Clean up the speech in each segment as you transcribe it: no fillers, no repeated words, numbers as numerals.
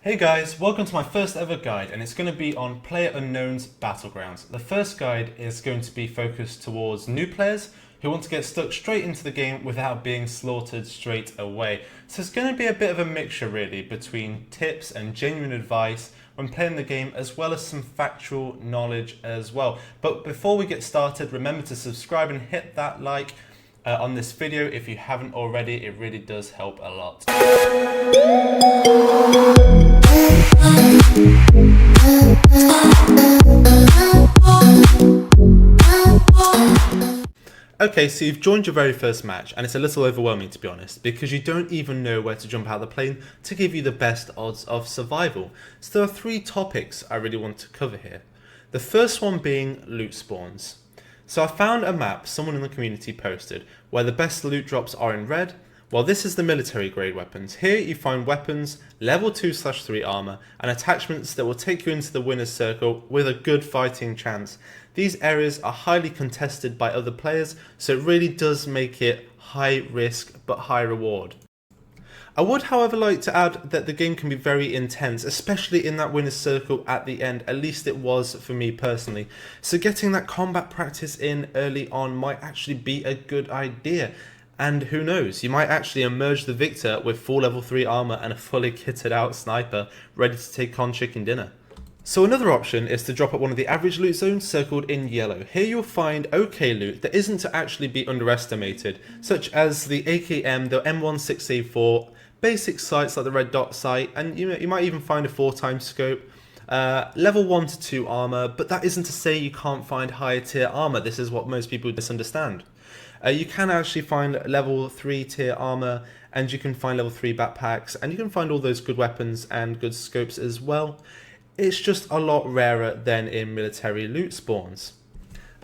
Hey guys, welcome to my first ever guide, and it's going to be on PlayerUnknown's Battlegrounds. The first guide is going to be focused towards new players who want to get stuck straight into the game without being slaughtered straight away. So it's going to be a bit of a mixture really between tips and genuine advice when playing the game, as well as some factual knowledge as well. But before we get started, remember to subscribe and hit that like on this video if you haven't already. It really does help a lot. Okay, so you've joined your very first match, and it's a little overwhelming to be honest, because you don't even know where to jump out of the plane to give you the best odds of survival. So there are three topics I really want to cover here. The first one being loot spawns. So I found a map someone in the community posted where the best loot drops are in red. Well, this is the military grade weapons. Here you find weapons, level 2/3 armor, and attachments that will take you into the winner's circle with a good fighting chance. These areas are highly contested by other players, so it really does make it high risk but high reward. I would, however, like to add that the game can be very intense, especially in that winner's circle at the end. At least it was for me personally. So getting that combat practice in early on might actually be a good idea. And who knows, you might actually emerge the victor with full level 3 armor and a fully kitted out sniper ready to take on chicken dinner. So another option is to drop at one of the average loot zones circled in yellow. Here you'll find okay loot that isn't to actually be underestimated, such as the AKM, the M16A4, basic sights like the red dot sight, and you might even find a 4x scope. Level 1 to 2 armor, but that isn't to say you can't find higher tier armor. This is what most people misunderstand. You can actually find level 3 tier armor, and you can find level 3 backpacks, and you can find all those good weapons and good scopes as well. It's just a lot rarer than in military loot spawns.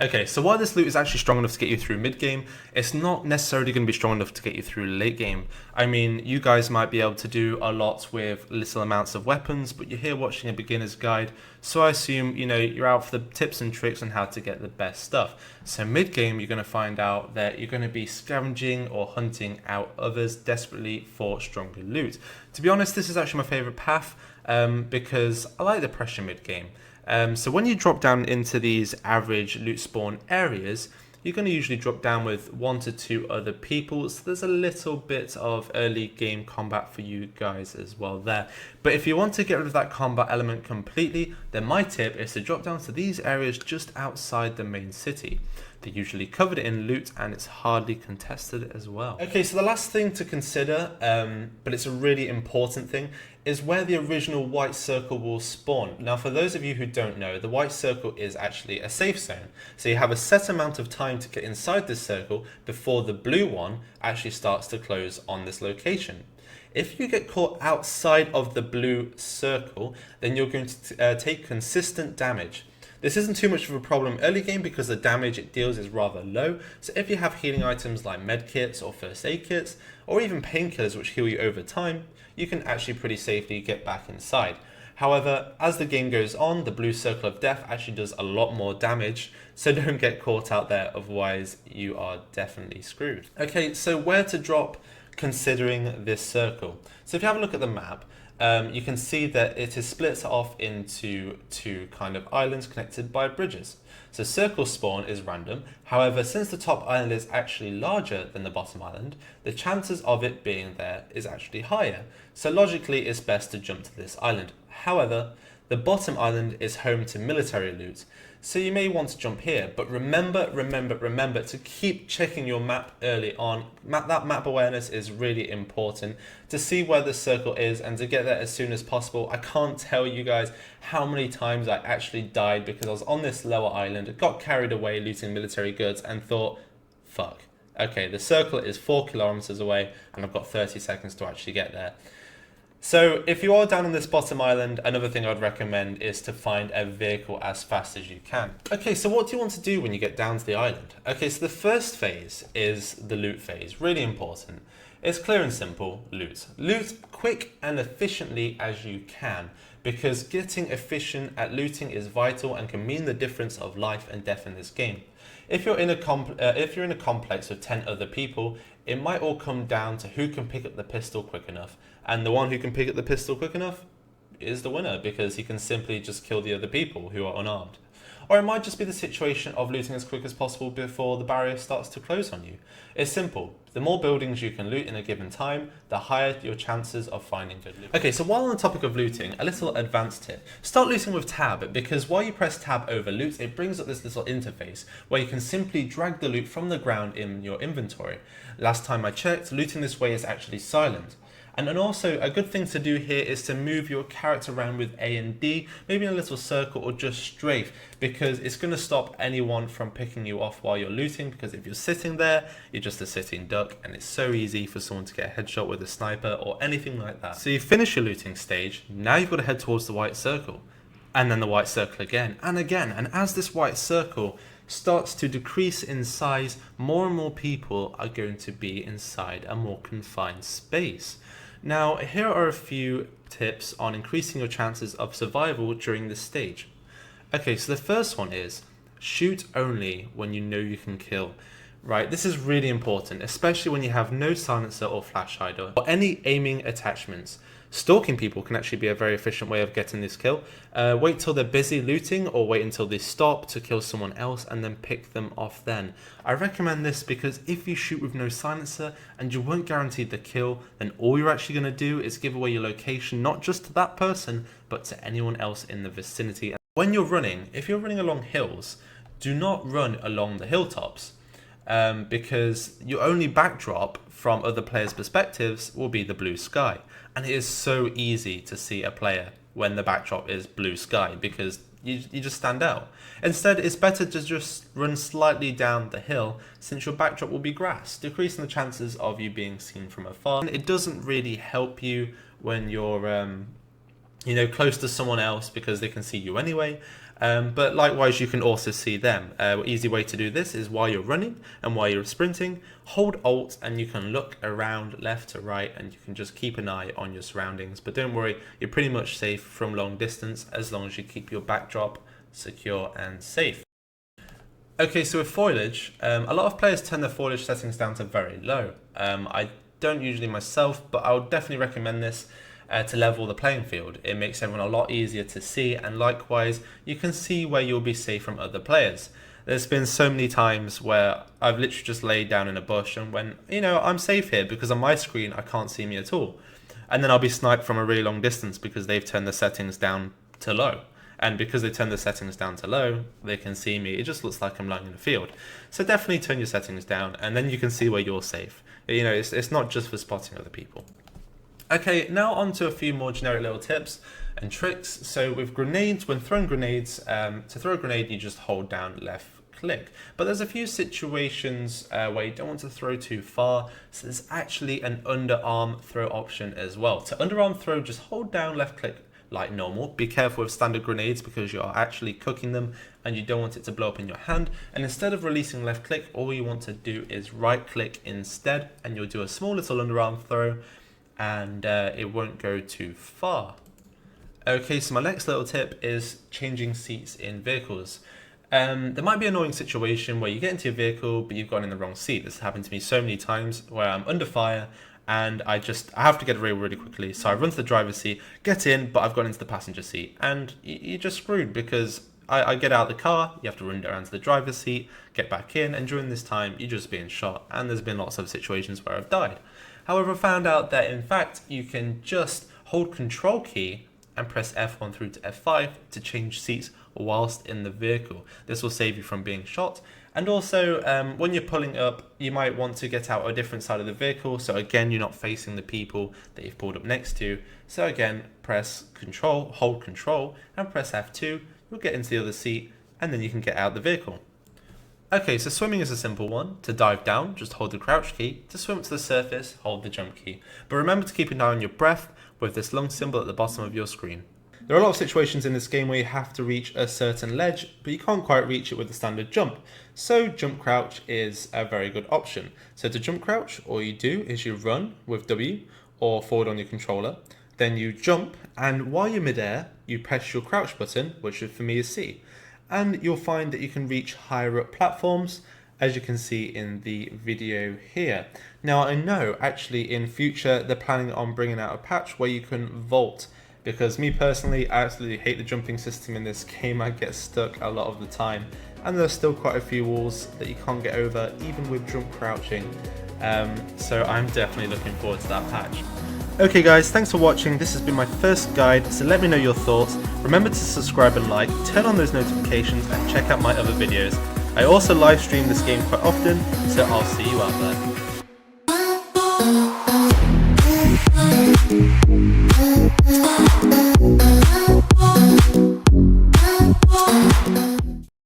Okay, so while this loot is actually strong enough to get you through mid-game, it's not necessarily going to be strong enough to get you through late game. I mean, you guys might be able to do a lot with little amounts of weapons, but you're here watching a beginner's guide, so I assume, you're out for the tips and tricks on how to get the best stuff. So mid-game, you're going to find out that you're going to be scavenging or hunting out others desperately for stronger loot. To be honest, this is actually my favourite path, because I like the pressure mid-game. So when you drop down into these average loot spawn areas, you're going to usually drop down with 1 to 2 other people, so there's a little bit of early game combat for you guys as well there. But if you want to get rid of that combat element completely, then my tip is to drop down to these areas just outside the main city. They're usually covered in loot and it's hardly contested as well. Okay, so the last thing to consider, but it's a really important thing, is where the original white circle will spawn. Now, for those of you who don't know, the white circle is actually a safe zone. So you have a set amount of time to get inside this circle before the blue one actually starts to close on this location. If you get caught outside of the blue circle, then you're going to take consistent damage. This isn't too much of a problem early game because the damage it deals is rather low, so if you have healing items like medkits or first aid kits, or even painkillers which heal you over time, you can actually pretty safely get back inside. However, as the game goes on, the blue circle of death actually does a lot more damage, so don't get caught out there, otherwise you are definitely screwed. Okay, so where to drop considering this circle? So if you have a look at the map, you can see that it is split off into 2 kind of islands connected by bridges. So circle spawn is random, however, since the top island is actually larger than the bottom island, the chances of it being there is actually higher. So logically, it's best to jump to this island. However, the bottom island is home to military loot, so you may want to jump here, but remember to keep checking your map early on. That map awareness is really important to see where the circle is and to get there as soon as possible. I can't tell you guys how many times I actually died because I was on this lower island, got carried away looting military goods and thought, fuck, okay, the circle is 4 kilometers away and I've got 30 seconds to actually get there. So if you are down on this bottom island, another thing I'd recommend is to find a vehicle as fast as you can. Okay, so what do you want to do when you get down to the island? Okay, so the first phase is the loot phase, really important. It's clear and simple, loot. Loot quick and efficiently as you can, because getting efficient at looting is vital and can mean the difference of life and death in this game. If you're in a complex with 10 other people, it might all come down to who can pick up the pistol quick enough, and the one who can pick up the pistol quick enough is the winner because he can simply just kill the other people who are unarmed. Or it might just be the situation of looting as quick as possible before the barrier starts to close on you. It's simple. The more buildings you can loot in a given time, the higher your chances of finding good loot. Okay, so while on the topic of looting, a little advanced tip. Start looting with tab, because while you press tab over loot, it brings up this little interface where you can simply drag the loot from the ground in your inventory. Last time I checked, looting this way is actually silent. And also, a good thing to do here is to move your character around with A and D, maybe in a little circle or just strafe, because it's going to stop anyone from picking you off while you're looting, because if you're sitting there, you're just a sitting duck, and it's so easy for someone to get a headshot with a sniper or anything like that. So you finish your looting stage, now you've got to head towards the white circle, and then the white circle again, and as this white circle starts to decrease in size, more and more people are going to be inside a more confined space. Now, here are a few tips on increasing your chances of survival during this stage. Okay, so the first one is shoot only when you know you can kill. Right, this is really important, especially when you have no silencer or flash hider or any aiming attachments. Stalking people can actually be a very efficient way of getting this kill. Wait till they're busy looting or wait until they stop to kill someone else and then pick them off then. I recommend this because if you shoot with no silencer and you weren't guaranteed the kill, then all you're actually going to do is give away your location not just to that person but to anyone else in the vicinity. When you're running, if you're running along hills, do not run along the hilltops. Because your only backdrop from other players' perspectives will be the blue sky. And it is so easy to see a player when the backdrop is blue sky because you just stand out. Instead, it's better to just run slightly down the hill since your backdrop will be grass, decreasing the chances of you being seen from afar. And it doesn't really help you when you're close to someone else because they can see you anyway. But likewise, you can also see them. Easy way to do this is while you're running and while you're sprinting, hold Alt and you can look around left to right and you can just keep an eye on your surroundings. But don't worry, you're pretty much safe from long distance as long as you keep your backdrop secure and safe. Okay, so with foliage, a lot of players turn their foliage settings down to very low. I don't usually myself, but I would definitely recommend this. To level the playing field. It makes everyone a lot easier to see, and likewise you can see where you'll be safe from other players. There's been so many times where I've literally just laid down in a bush and when I'm safe here because on my screen I can't see me at all, and then I'll be sniped from a really long distance because they've turned the settings down to low, and because they turn the settings down to low they can see me. It just looks like I'm lying in a field. So definitely turn your settings down and then you can see where you're safe. It's not just for spotting other people. Okay, now on to a few more generic little tips and tricks. So with grenades, when throwing grenades, to throw a grenade you just hold down left click. But there's a few situations where you don't want to throw too far, so there's actually an underarm throw option as well. To underarm throw, just hold down left click like normal. Be careful with standard grenades because you are actually cooking them and you don't want it to blow up in your hand. And instead of releasing left click, all you want to do is right click instead and you'll do a small little underarm throw, and it won't go too far. Okay, so my next little tip is changing seats in vehicles. There might be an annoying situation where you get into your vehicle but you've gone in the wrong seat. This has happened to me so many times where I'm under fire and I have to get away really quickly. So I run to the driver's seat, get in, but I've gone into the passenger seat, and you're just screwed because I get out of the car, you have to run around to the driver's seat, get back in, and during this time you're just being shot, and there's been lots of situations where I've died. However, I found out that in fact you can just hold Control key and press F1 through to F5 to change seats whilst in the vehicle. This will save you from being shot. And also, when you're pulling up, you might want to get out a different side of the vehicle. So again, you're not facing the people that you've pulled up next to. So again, press Control, hold Control, and press F2. You'll get into the other seat, and then you can get out of the vehicle. Okay, so swimming is a simple one. To dive down, just hold the crouch key. To swim to the surface, hold the jump key. But remember to keep an eye on your breath with this long symbol at the bottom of your screen. There are a lot of situations in this game where you have to reach a certain ledge, but you can't quite reach it with the standard jump. So jump crouch is a very good option. So to jump crouch, all you do is you run with W or forward on your controller. Then you jump, and while you're midair, you press your crouch button, which for me is C. And you'll find that you can reach higher up platforms, as you can see in the video here. Now I know actually in future they're planning on bringing out a patch where you can vault because me personally, I absolutely hate the jumping system in this game. I get stuck a lot of the time, and there's still quite a few walls that you can't get over even with jump crouching. So I'm definitely looking forward to that patch. Okay guys, thanks for watching. This has been my first guide, so let me know your thoughts. Remember to subscribe and like, turn on those notifications, and check out my other videos. I also live stream this game quite often, so I'll see you out there.